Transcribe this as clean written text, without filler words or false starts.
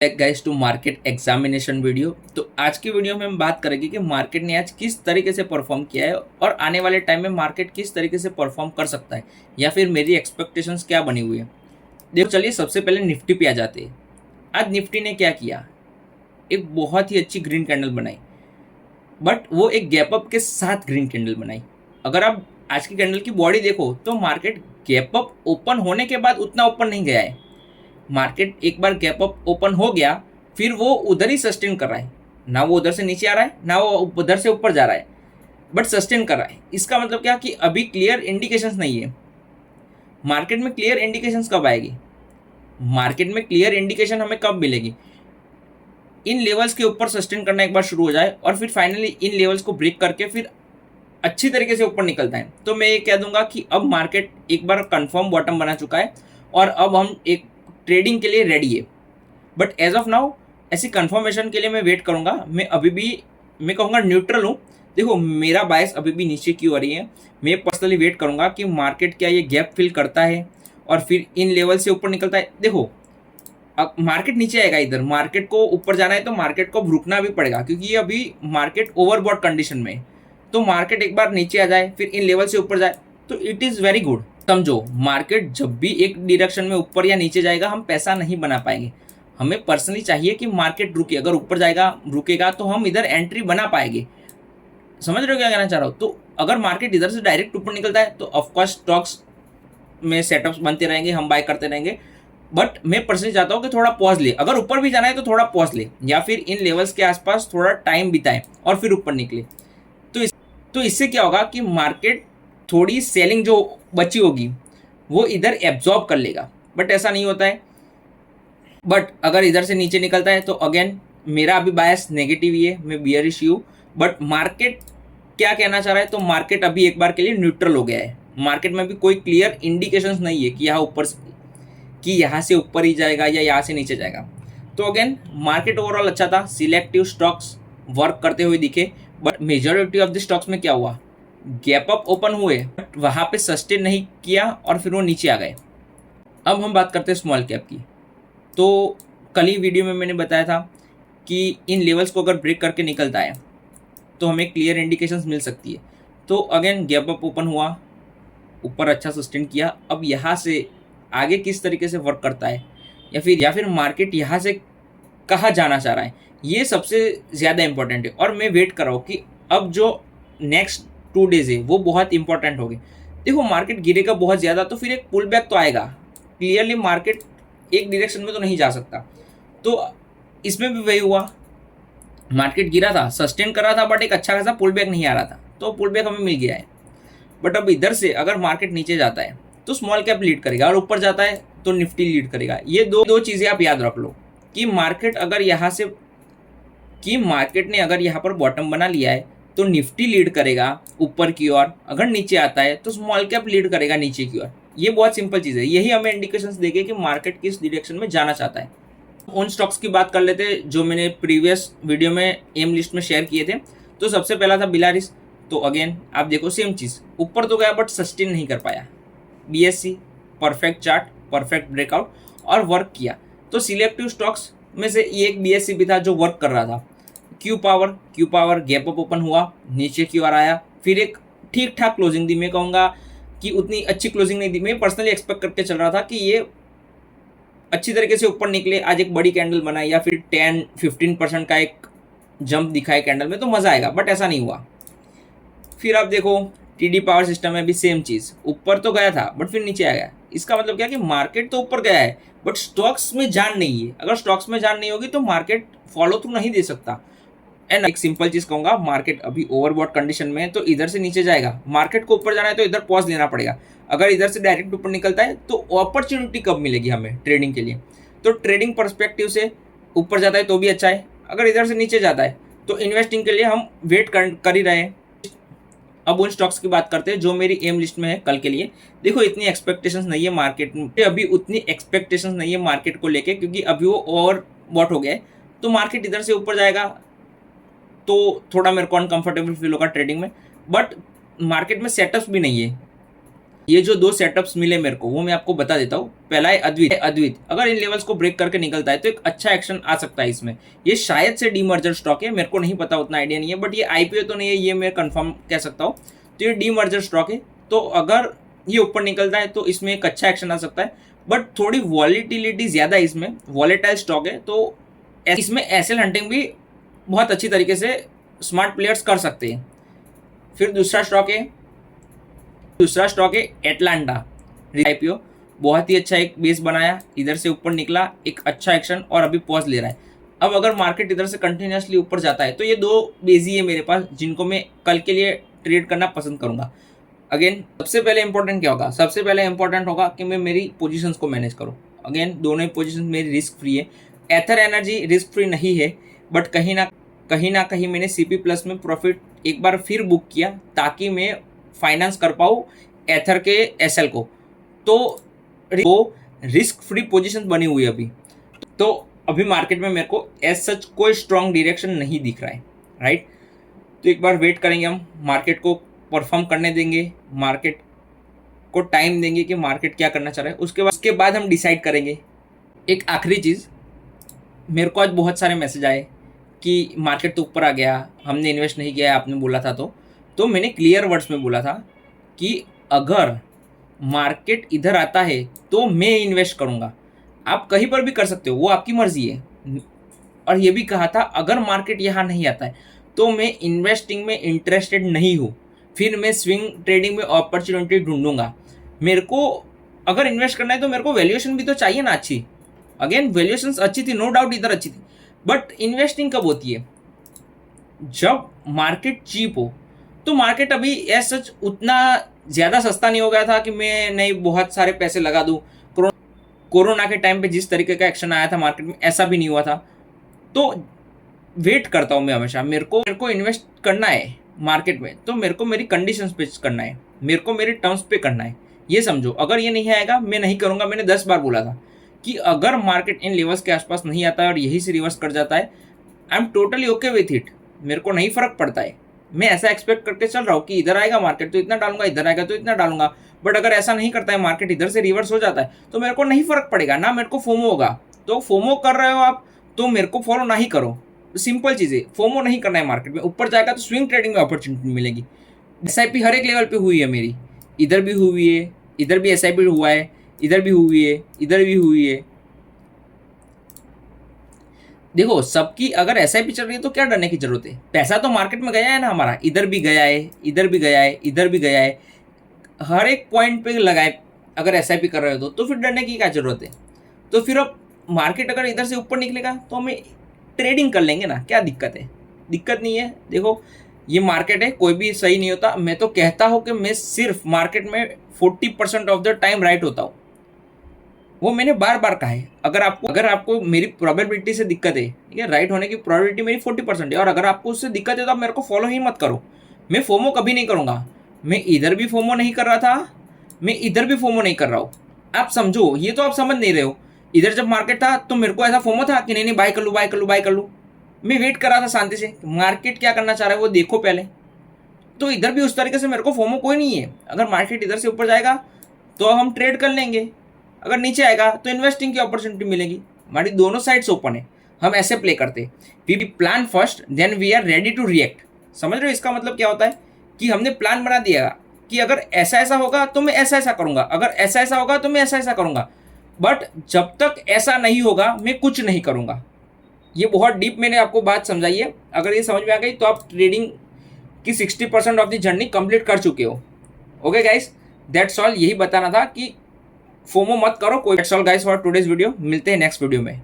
Guys to market examination video. तो आज की वीडियो में हम बात करेंगे कि मार्केट ने आज किस तरीके से परफॉर्म किया है और आने वाले टाइम में मार्केट किस तरीके से परफॉर्म कर सकता है या फिर मेरी एक्सपेक्टेशंस क्या बनी हुई है। देखो चलिए सबसे पहले निफ्टी पे आ जाते हैं। आज निफ्टी ने क्या किया, एक बहुत ही अच्छी ग्रीन कैंडल बनाई, बट वो एक गैप अप के साथ ग्रीन कैंडल बनाई। अगर आप आज की कैंडल की बॉडी देखो तो मार्केट गैप अप ओपन होने के बाद उतना ऊपर नहीं गया है। मार्केट एक बार गैप अप ओपन हो गया, फिर वो उधर ही सस्टेन कर रहा है, ना वो उधर से नीचे आ रहा है ना वो उधर से ऊपर जा रहा है, बट सस्टेन कर रहा है। इसका मतलब क्या कि अभी क्लियर इंडिकेशंस नहीं है। मार्केट में क्लियर इंडिकेशंस कब आएगी? मार्केट में क्लियर इंडिकेशन हमें कब मिलेगी? इन लेवल्स के ऊपर सस्टेन करना एक बार शुरू हो जाए और फिर फाइनली इन लेवल्स को ब्रेक करके फिर अच्छी तरीके से ऊपर निकलता है, तो मैं ये कह दूंगा कि अब मार्केट एक बार कंफर्म बॉटम बना चुका है और अब हम एक ट्रेडिंग के लिए रेडी है। बट एज ऑफ नाउ ऐसी कंफर्मेशन के लिए मैं वेट करूंगा। मैं अभी भी मैं कहूँगा न्यूट्रल हूँ। देखो मेरा बायस अभी भी नीचे की हो रही है। मैं पर्सनली वेट करूंगा कि मार्केट क्या ये गैप फिल करता है और फिर इन लेवल से ऊपर निकलता है। देखो अब मार्केट नीचे आएगा, इधर मार्केट को ऊपर जाना है तो मार्केट को रुकना भी पड़ेगा, क्योंकि ये अभी मार्केट ओवरबॉट कंडीशन में है। तो मार्केट एक बार नीचे आ जाए फिर इन लेवल से ऊपर जाए तो इट इज़ वेरी गुड। समझो मार्केट जब भी एक डायरेक्शन में ऊपर या नीचे जाएगा हम पैसा नहीं बना पाएंगे। हमें पर्सनली चाहिए कि मार्केट रुके, अगर ऊपर जाएगा रुकेगा तो हम इधर एंट्री बना पाएंगे। समझ रहे हो क्या कहना चाह रहा हूँ? तो अगर मार्केट इधर से डायरेक्ट ऊपर निकलता है तो ऑफकोर्स स्टॉक्स में सेटअप्स बनते रहेंगे, हम बाय करते रहेंगे। बट मैं पर्सनली चाहता हूँ कि थोड़ा पॉज ले, अगर ऊपर भी जाना है तो थोड़ा पॉज ले या फिर इन लेवल्स के आसपास थोड़ा टाइम बिताए और फिर ऊपर निकले। तो इससे क्या होगा कि मार्केट थोड़ी सेलिंग जो बची होगी वो इधर एब्जॉर्ब कर लेगा, बट ऐसा नहीं होता है। बट अगर इधर से नीचे निकलता है तो अगेन मेरा अभी बायस नेगेटिव ही है, मैं बियरिश हूँ। बट मार्केट क्या कहना चाह रहा है, तो मार्केट अभी एक बार के लिए न्यूट्रल हो गया है। मार्केट में भी कोई क्लियर इंडिकेशंस नहीं है कि यहाँ से ऊपर ही जाएगा या यहाँ से नीचे जाएगा। तो अगेन मार्केट ओवरऑल अच्छा था, सिलेक्टिव स्टॉक्स वर्क करते हुए दिखे। But majority of the stocks में क्या हुआ, गैप अप ओपन हुए बट वहाँ पे सस्टेन नहीं किया और फिर वो नीचे आ गए। अब हम बात करते हैं स्मॉल कैप की। तो कल ही वीडियो में मैंने बताया था कि इन लेवल्स को अगर ब्रेक करके निकलता है तो हमें क्लियर इंडिकेशंस मिल सकती है। तो अगेन गैप अप ओपन हुआ, ऊपर अच्छा सस्टेन किया। अब यहाँ से आगे किस तरीके से वर्क करता है या फिर मार्केट यहाँ से कहाँ जाना चाह रहा है, ये सबसे ज़्यादा इंपॉर्टेंट है। और मैं वेट कर रहा हूँ कि अब जो नेक्स्ट 2 डेज है वो बहुत इंपॉर्टेंट हो गए। देखो मार्केट गिरेगा बहुत ज़्यादा तो फिर एक पुल बैक तो आएगा। क्लियरली मार्केट एक डायरेक्शन में तो नहीं जा सकता। तो इसमें भी वही हुआ, मार्केट गिरा था, सस्टेन कर रहा था, बट एक अच्छा खासा पुल बैक नहीं आ रहा था, तो पुल बैक हमें मिल गया है। बट अब इधर से अगर मार्केट नीचे जाता है तो स्मॉल कैप लीड करेगा और ऊपर जाता है तो निफ्टी लीड करेगा। ये दो चीज़ें आप याद रख लो कि मार्केट ने अगर यहाँ पर बॉटम बना लिया है तो निफ्टी लीड करेगा ऊपर की ओर, अगर नीचे आता है तो स्मॉल कैप लीड करेगा नीचे की ओर। ये बहुत सिंपल चीज़ है, यही हमें इंडिकेशंस देंगे कि मार्केट किस डायरेक्शन में जाना चाहता है। उन स्टॉक्स की बात कर लेते हैं जो मैंने प्रीवियस वीडियो में एम लिस्ट में शेयर किए थे। तो सबसे पहला था बिलारिस। तो अगेन आप देखो सेम चीज़, ऊपर तो गया बट सस्टेन नहीं कर पाया। BSE perfect chart, perfect breakout और वर्क किया। तो सिलेक्टिव स्टॉक्स में से ये एक BSE भी था जो वर्क कर रहा था। Q power gap up open हुआ, नीचे की ओर आया, फिर एक ठीक ठाक क्लोजिंग दी। मैं कहूँगा कि उतनी अच्छी क्लोजिंग नहीं दी। मैं पर्सनली एक्सपेक्ट करके चल रहा था कि ये अच्छी तरीके से ऊपर निकले, आज एक बड़ी कैंडल बनाए या फिर 10-15% का एक जंप दिखाए कैंडल में तो मज़ा आएगा, बट ऐसा नहीं हुआ। फिर आप देखो TD पावर सिस्टम में भी सेम चीज़, ऊपर तो गया था बट फिर नीचे आ गया। इसका मतलब क्या कि मार्केट तो ऊपर गया है बट स्टॉक्स में जान नहीं है। अगर स्टॉक्स में जान नहीं होगी तो मार्केट फॉलो थ्रू नहीं दे सकता। एंड एक सिंपल चीज़ कहूँगा, मार्केट अभी ओवरबॉट कंडीशन में है तो इधर से नीचे जाएगा, मार्केट को ऊपर जाना है तो इधर पॉज लेना पड़ेगा। अगर इधर से डायरेक्ट ऊपर निकलता है तो अपॉर्चुनिटी कब मिलेगी हमें ट्रेडिंग के लिए? तो ट्रेडिंग पर्सपेक्टिव से ऊपर जाता है तो भी अच्छा है, अगर इधर से नीचे जाता है तो इन्वेस्टिंग के लिए हम वेट कर ही रहे हैं। अब उन स्टॉक्स की बात करते हैं जो मेरी एम लिस्ट में है कल के लिए। देखो इतनी एक्सपेक्टेशंस नहीं है मार्केट में, अभी उतनी एक्सपेक्टेशंस नहीं है मार्केट को लेके, क्योंकि अभी वो ओवरबॉट हो गया है। तो मार्केट इधर से ऊपर जाएगा तो थोड़ा मेरे को अनकंफर्टेबल फील होगा ट्रेडिंग में। बट मार्केट में सेटअप्स भी नहीं है, ये जो दो सेटअप्स मिले मेरे को वो मैं आपको बता देता हूँ। पहला है अद्वित, अगर इन लेवल्स को ब्रेक करके निकलता है तो एक अच्छा एक्शन आ सकता है इसमें। ये शायद से डीमर्जर स्टॉक है, मेरे को नहीं पता, उतना आइडिया नहीं है, बट ये आईपीओ तो नहीं है, ये मैं कंफर्म कह सकता हूँ। तो ये डीमर्जर स्टॉक है, तो अगर ये ऊपर निकलता है तो इसमें एक अच्छा एक्शन आ सकता है, बट थोड़ी वॉलिटिलिटी ज़्यादा है इसमें, वॉलेटाइल स्टॉक है, तो इसमें एसएल हंटिंग भी बहुत अच्छी तरीके से स्मार्ट प्लेयर्स कर सकते हैं। फिर दूसरा स्टॉक है एटलांटा आईपीओ, बहुत ही अच्छा एक बेस बनाया, इधर से ऊपर निकला, एक अच्छा एक्शन और अभी पॉज ले रहा है। अब अगर मार्केट इधर से कंटिन्यूसली ऊपर जाता है तो ये दो बेस ही है मेरे पास जिनको मैं कल के लिए ट्रेड करना पसंद करूंगा। अगेन सबसे पहले इंपॉर्टेंट क्या होगा, सबसे पहले इंपॉर्टेंट होगा कि मैं मेरी पोजीशंस को मैनेज करूं। अगेन दोनों ही पोजीशंस मेरी रिस्क फ्री है, एथर एनर्जी रिस्क फ्री नहीं है, बट कहीं ना कहीं मैंने सीपी प्लस में प्रॉफिट एक बार फिर बुक किया ताकि मैं फाइनेंस कर पाऊँ एथर के एसएल को, तो वो रिस्क फ्री पोजीशन बनी हुई है अभी। तो अभी मार्केट में मेरे को एज सच कोई स्ट्रॉन्ग डायरेक्शन नहीं दिख रहा है, राइट। तो एक बार वेट करेंगे, हम मार्केट को परफॉर्म करने देंगे, मार्केट को टाइम देंगे कि मार्केट क्या करना चाह रहा है, उसके बाद हम डिसाइड करेंगे। एक आखिरी चीज़, मेरे को आज बहुत सारे मैसेज आए कि मार्केट तो ऊपर आ गया, हमने इन्वेस्ट नहीं किया है, आपने बोला था, तो मैंने क्लियर वर्ड्स में बोला था कि अगर मार्केट इधर आता है तो मैं इन्वेस्ट करूंगा। आप कहीं पर भी कर सकते हो, वो आपकी मर्जी है। और ये भी कहा था अगर मार्केट यहाँ नहीं आता है तो मैं इन्वेस्टिंग में इंटरेस्टेड नहीं हूँ, फिर मैं स्विंग ट्रेडिंग में अपॉर्चुनिटी ढूंढूंगा। मेरे को अगर इन्वेस्ट करना है तो मेरे को वैल्यूएशन भी तो चाहिए ना अच्छी। अगेन वैल्यूएशन अच्छी थी, नो डाउट इधर अच्छी थी, बट इन्वेस्टिंग कब होती है, जब मार्केट चीप हो। तो मार्केट अभी एज सच उतना ज़्यादा सस्ता नहीं हो गया था कि मैं नहीं बहुत सारे पैसे लगा दूँ। कोरोना के टाइम पे जिस तरीके का एक्शन आया था मार्केट में, ऐसा भी नहीं हुआ था। तो वेट करता हूँ मैं हमेशा, मेरे को इन्वेस्ट करना है मार्केट में, तो मेरे को मेरी कंडीशंस पे करना है, मेरे को मेरे टर्म्स पे करना है, ये समझो। अगर ये नहीं आएगा मैं नहीं करूँगा। मैंने 10 बार बोला था कि अगर मार्केट इन लेवल्स के आसपास नहीं आता है और यही से रिवर्स कर जाता है, I am totally okay with it, मेरे को नहीं फर्क पड़ता है। मैं ऐसा एक्सपेक्ट करके चल रहा हूँ कि इधर आएगा मार्केट तो इतना डालूंगा, इधर आएगा तो इतना डालूंगा। बट अगर ऐसा नहीं करता है, मार्केट इधर से रिवर्स हो जाता है, तो मेरे को नहीं फर्क पड़ेगा ना, मेरे को फोमो होगा। तो फोमो कर रहे हो आप तो मेरे को फॉलो नहीं करो, सिंपल चीज़ है, फोमो नहीं करना है। मार्केट में ऊपर जाएगा तो स्विंग ट्रेडिंग में अपॉर्चुनिटी मिलेगी। एसआईपी हर एक लेवल पे हुई है मेरी, इधर भी हुई है, इधर भी एसआईपी हुआ है, इधर भी हुई है, इधर भी हुई है। देखो सबकी अगर एसआईपी चल रही है तो क्या डरने की जरूरत है, पैसा तो मार्केट में गया है ना हमारा, इधर भी गया है, इधर भी गया है, इधर भी गया है, हर एक पॉइंट पे लगाए। अगर एसआईपी कर रहे हो तो फिर डरने की क्या जरूरत है। तो फिर अब मार्केट अगर इधर से ऊपर निकलेगा तो हमें ट्रेडिंग कर लेंगे ना, क्या दिक्कत है, दिक्कत नहीं है। देखो ये मार्केट है, कोई भी सही नहीं होता। मैं तो कहता हूँ कि मैं सिर्फ मार्केट में 40% ऑफ द टाइम राइट होता हूँ, वो मैंने बार बार कहा है। अगर आपको मेरी प्रोबेबिलिटी से दिक्कत है, ठीक है, राइट होने की प्रोबेबिलिटी मेरी 40% है, और अगर आपको उससे दिक्कत है तो आप मेरे को फॉलो ही मत करो। मैं फोमो कभी नहीं करूँगा, मैं इधर भी फोमो नहीं कर रहा था, मैं इधर भी फोमो नहीं कर रहा हूँ। आप समझो, ये तो आप समझ नहीं रहे हो। इधर जब मार्केट था तो मेरे को ऐसा फोमो था कि नहीं बाय कर लूँ, बाय कर लूँ, बाय कर लूँ। मैं वेट कर रहा था शांति से, मार्केट क्या करना चाह रहा है वो देखो पहले। तो इधर भी उस तरीके से मेरे को फोमो कोई नहीं है। अगर मार्केट इधर से ऊपर जाएगा तो हम ट्रेड कर लेंगे, अगर नीचे आएगा तो इन्वेस्टिंग की अपॉर्चुनिटी मिलेगी। हमारी दोनों साइड्स ओपन है, हम ऐसे प्ले करते हैं। We plan first then we are ready to react. समझ रहे हो इसका मतलब क्या होता है, कि हमने प्लान बना दिया कि अगर ऐसा ऐसा होगा तो मैं ऐसा ऐसा करूंगा, अगर ऐसा ऐसा होगा तो मैं ऐसा ऐसा करूंगा, बट जब तक ऐसा नहीं होगा मैं कुछ नहीं करूंगा। ये बहुत डीप मैंने आपको बात समझाई है। अगर ये समझ में आ गई तो आप ट्रेडिंग की 60% ऑफ द जर्नी कंप्लीट कर चुके हो। ओके गाइस, दैट्स ऑल, यही बताना था कि फोमो मत करो कोई। That's all guys for today's video, मिलते हैं नेक्स्ट वीडियो में।